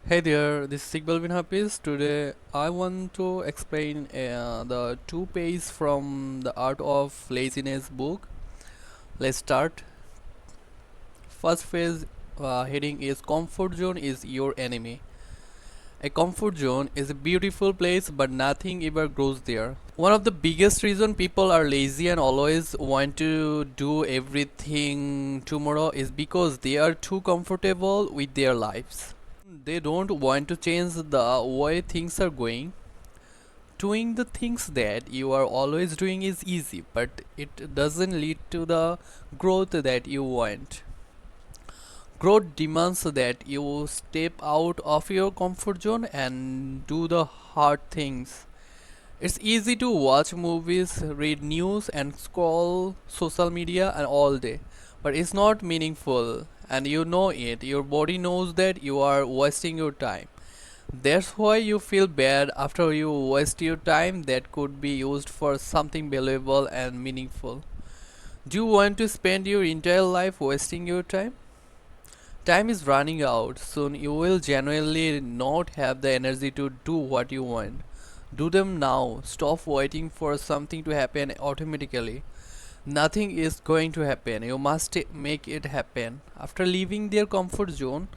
Hey there, this is Iqbal bin Hafiz. Today I want to explain the two pages from the Art of Laziness book. Let's start. First phase heading is Comfort Zone is Your Enemy. A comfort zone is a beautiful place, but nothing ever grows there. One of the biggest reason people are lazy and always want to do everything tomorrow is because they are too comfortable with their lives. They don't want to change the way things are going. Doing the things that you are always doing is easy, but it doesn't lead to the growth that you want. Growth demands that you step out of your comfort zone and do the hard things. It's easy to watch movies, read news, and scroll social media and all day, but it's not meaningful, and you know it. Your body knows that you are wasting your time. That's why you feel bad after you waste your time that could be used for something valuable and meaningful. Do you want to spend your entire life wasting your time? Time is running out. Soon you will genuinely not have the energy to do what you want. Do them now. Stop waiting for something to happen automatically. Nothing is going to happen. You must make it happen. After leaving their comfort zone,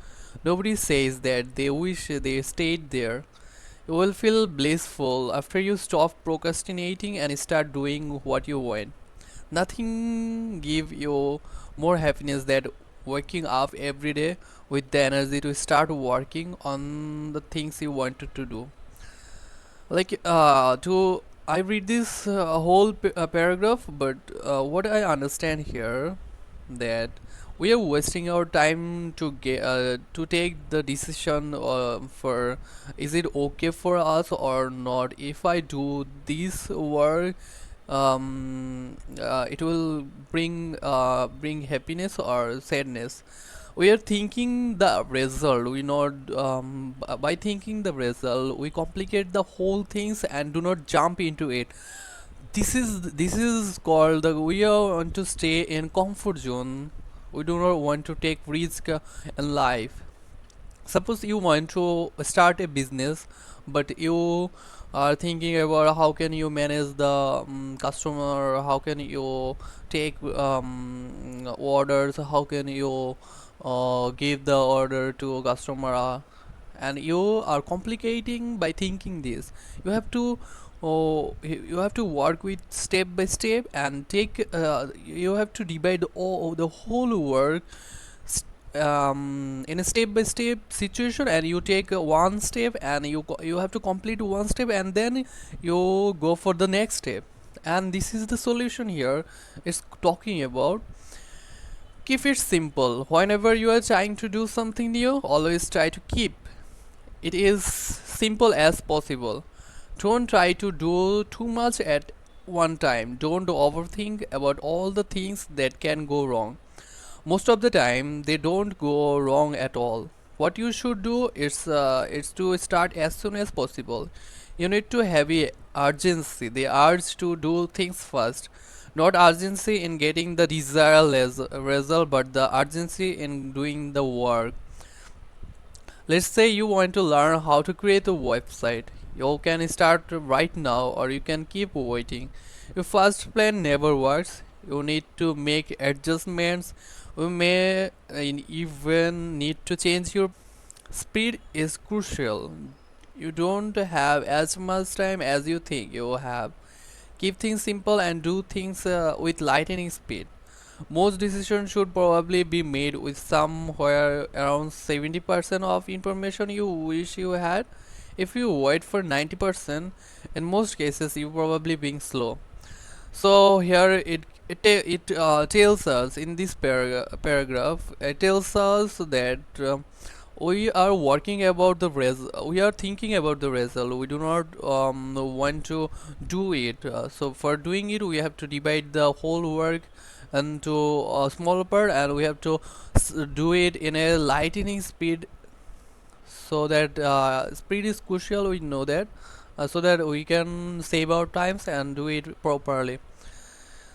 nobody says that they wish they stayed there. You will feel blissful after you stop procrastinating and start doing what you want. Nothing give you more happiness than waking up every day with the energy to start working on the things you wanted to do. To I read this whole paragraph, but what I understand here that we are wasting our time to take the decision for is it okay for us or not. If I do this work, it will bring happiness or sadness. We are thinking the result. We not by thinking the result, we complicate the whole things and do not jump into it. This is called the we are want to stay in comfort zone. We do not want to take risk in life. Suppose you want to start a business, but you are thinking about how can you manage the customer, how can you take orders, how can you give the order to a customer, and you are complicating by thinking this. You have to you have to work with step by step and take you have to divide all the whole work in a step by step situation, and you take one step and you have to complete one step and then you go for the next step. And this is the solution here. It's talking about keep it simple. Whenever you are trying to do something new, always try to keep it is simple as possible. Don't try to do too much at one time. Don't overthink about all the things that can go wrong. Most of the time they don't go wrong at all. What you should do is to start as soon as possible. You need to have a urgency, the urge to do things first, not urgency in getting the desired result, but the urgency in doing the work. Let's say you want to learn how to create a website. You can start right now or you can keep waiting. Your first plan never works. You need to make adjustments. You may even need to change your speed is crucial. You don't have as much time as you think you have. Keep things simple and do things with lightning speed. Most decisions should probably be made with somewhere around 70% of information you wish you had. If you wait for 90%, in most cases you probably being slow. So here it tells us in this paragraph. It tells us that we are working about the we are thinking about the result. We do not want to do it. So for doing it, we have to divide the whole work into a smaller part, and we have to do it in a lightning speed, so that speed is crucial. We know that, so that we can save our times and do it properly.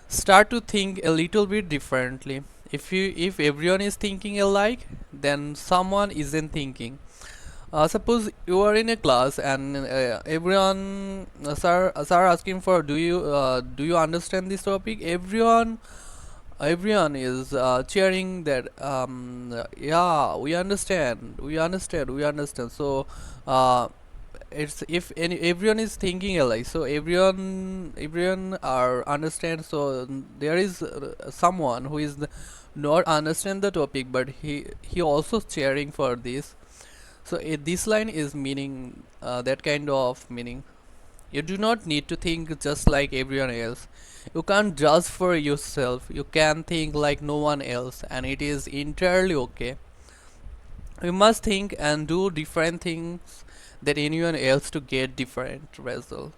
Start to think a little bit differently. If everyone is thinking alike, then someone isn't thinking. Suppose you are in a class and everyone, sir asking for, do you understand this topic? Everyone is cheering that, yeah, we understand. So it's, if any everyone is thinking alike, so everyone are understand. So there is someone who is not understand the topic, but he also cheering for this. So this line is meaning that kind of meaning. You do not need to think just like everyone else. You can't judge for yourself. You can think like no one else, and it is entirely okay. You must think and do different things than anyone else to get different result.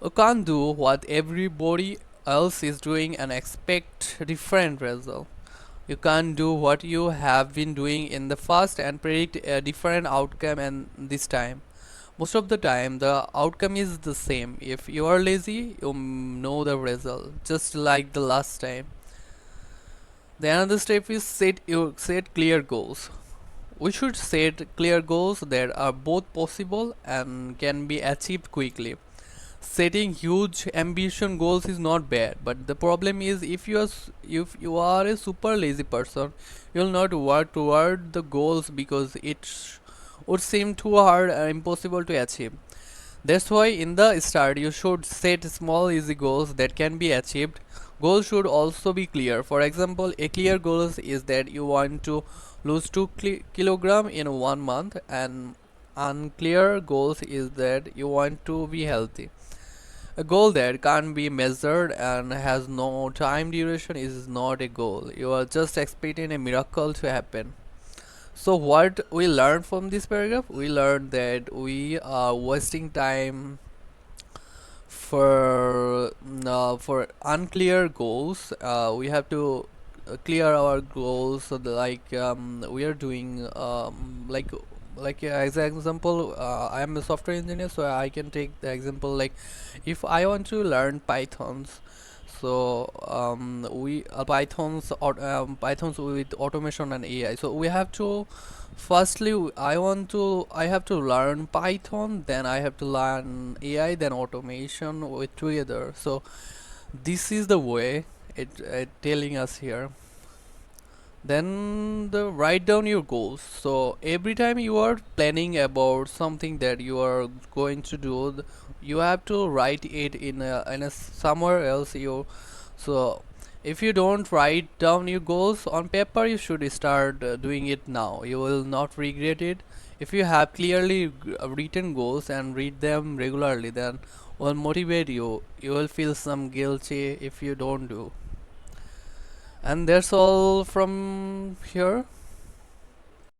You can't do what everybody else is doing and expect different result. You can't do what you have been doing in the past and predict a different outcome, and this time. Most of the time, the outcome is the same. If you are lazy, you know the result, just like the last time. The another step is set clear goals. We should set clear goals that are both possible and can be achieved quickly. Setting huge ambition goals is not bad, but the problem is, if you are a super lazy person, you'll not work toward the goals because would seem too hard and impossible to achieve. That's why in the start you should set small easy goals that can be achieved. Goals should also be clear. For example, a clear goal is that you want to lose 2 kilogram in 1 month, and unclear goals is that you want to be healthy. A goal that can't be measured and has no time duration is not a goal. You are just expecting a miracle to happen. So what we learned from this paragraph? We learned that we are wasting time for unclear goals. We have to clear our goals. So we are doing as an example, I am a software engineer, so I can take the example like, if I want to learn Pythons. So we Pythons with automation and AI. So we have to, firstly, I have to learn Python, then I have to learn AI, then automation with together. So this is the way it telling us here. Then the write down your goals. So every time you are planning about something that you are going to do, you have to write it in a somewhere else. So if you don't write down your goals on paper, you should start doing it now. You will not regret it. If you have clearly written goals and read them regularly, then will motivate you. You will feel some guilty if you don't do. And that's all from here.